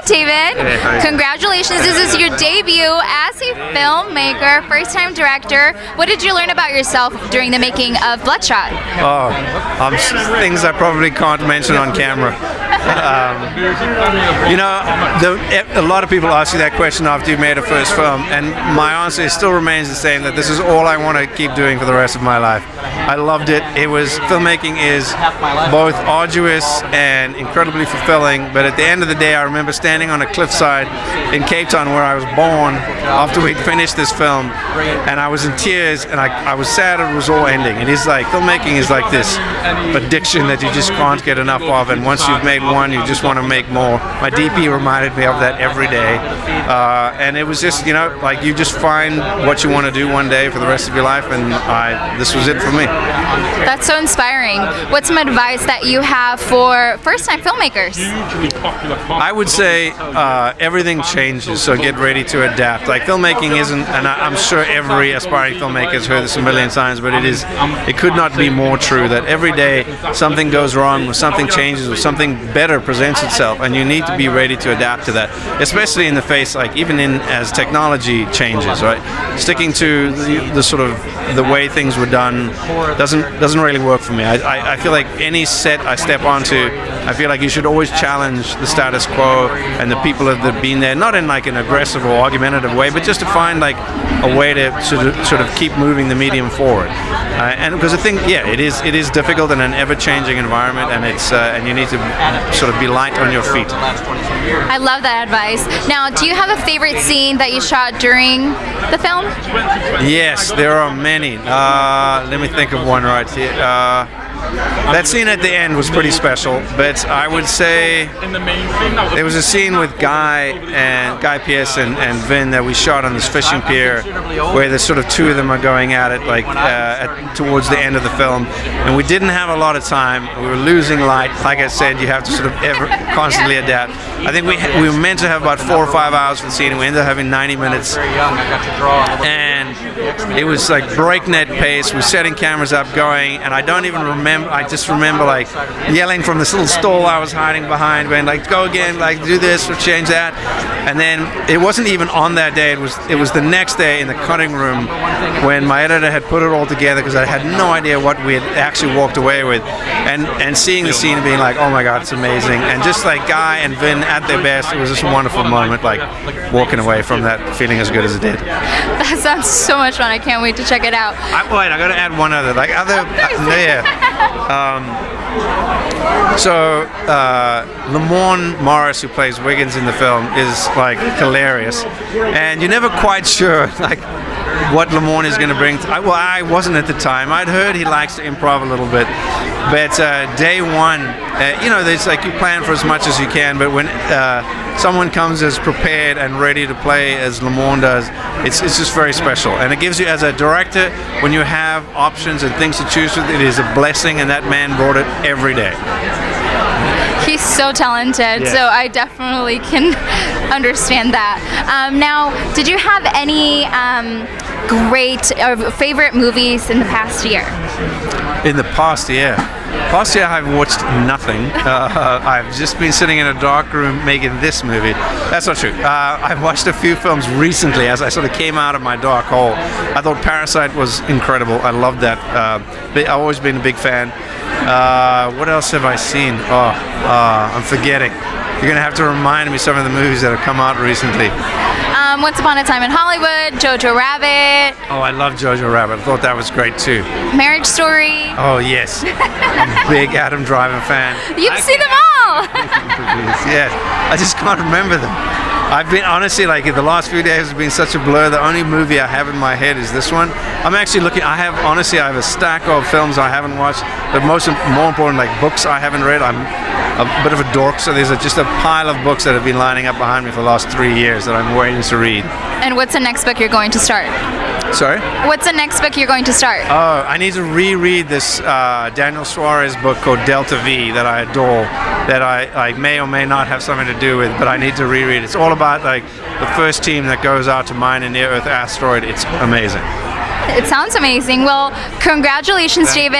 David. Hey, Congratulations. This is your debut as a filmmaker, first-time director. What did you learn about yourself during the making of Bloodshot? Things I probably can't mention on camera. A lot of people ask you that question after you made a first film, and my answer still remains the same, that this is all I want to keep doing for the rest of my life. I loved it. Filmmaking is both arduous and incredibly fulfilling, but at the end of the day, I remember standing on a cliffside in Cape Town where I was born after we'd finished this film, and I was in tears, and I was sad it was all ending. It is like, filmmaking is like this addiction that you just can't get enough of, and once you've made one, you just want to make more. My DP reminded me of that every day, and it was just, like you just find what you want to do one day for the rest of your life, and this was it for me. That's so inspiring. What's some advice that you have for first-time filmmakers? I would say everything changes, so get ready to adapt. Like, filmmaking isn't, and I'm sure every aspiring filmmaker has heard this a million times, but it could not be more true that every day something goes wrong, or something changes, or something better presents itself, and you need to be ready to adapt to that, especially in the face, like even as technology changes, right? Sticking to the sort of the way things were done doesn't really work for me. I feel like any set I step onto, I feel like you should always challenge the status quo and the people that have been there, not in like an aggressive or argumentative way, but just to find like a way to sort of keep moving the medium forward. And because I think, it is difficult in an ever-changing environment, and and you need to sort of be light on your feet. I love that advice. Now, do you have a favorite scene that you shot during the film? Yes, there are many. Let me think of one right here. That scene at the end was pretty special, but I would say there was a scene with Guy Pearce and Vin that we shot on this fishing pier, where the sort of two of them are going at it towards the end of the film, and we didn't have a lot of time. We were losing light. Like I said, you have to sort of constantly adapt. I think we were meant to have about 4 or 5 hours for the scene, and we ended up having 90 minutes, and it was like breakneck pace. We're setting cameras up, going, and I don't even remember. I just remember like yelling from this little stall I was hiding behind, going like, "Go again, like do this or change that." And then it wasn't even on that day. It was the next day in the cutting room when my editor had put it all together, because I had no idea what we had actually walked away with, and seeing the scene and being like, "Oh my God, it's amazing!" And just like Guy and Vin at their best, it was just a wonderful moment. Like walking away from that feeling as good as it did. That sounds so much fun. I can't wait to check it out. I got to add one other. Lamorne Morris, who plays Wiggins in the film, is like hilarious, and you're never quite sure like what Lamorne is going to bring. I wasn't at the time. I'd heard he likes to improv a little bit, but day one, there's like you plan for as much as you can, but when someone comes as prepared and ready to play as Lamorne does, it's just very special, and it gives you, as a director, when you have options and things to choose with, it is a blessing, and that man brought it every day. He's so talented, so I definitely can understand that. Now, did you have any great or favorite movies in the past year? In the past year? Last year I've watched nothing. I've just been sitting in a dark room making this movie. That's not true. I've watched a few films recently as I sort of came out of my dark hole. I thought Parasite was incredible. I loved that. I've always been a big fan. What else have I seen? I'm forgetting. You're going to have to remind me some of the movies that have come out recently. Once Upon a Time in Hollywood, Jojo Rabbit. Oh, I love Jojo Rabbit. I thought that was great too. Marriage Story. Oh, yes. I'm a big Adam Driver fan. You've seen them all! Yes. I just can't remember them. I've been, honestly, like the last few days have been such a blur. The only movie I have in my head is this one. I'm actually looking, I have a stack of films I haven't watched, but more important, like books I haven't read. I'm a bit of a dork, so there's just a pile of books that have been lining up behind me for the last 3 years that I'm waiting to read. And what's the next book you're going to start? Sorry? What's the next book you're going to start? Oh, I need to reread this Daniel Suarez book called Delta V that I adore, that I may or may not have something to do with, but I need to reread. It's all about like the first team that goes out to mine a near-Earth asteroid. It's amazing. It sounds amazing. Well, congratulations, David.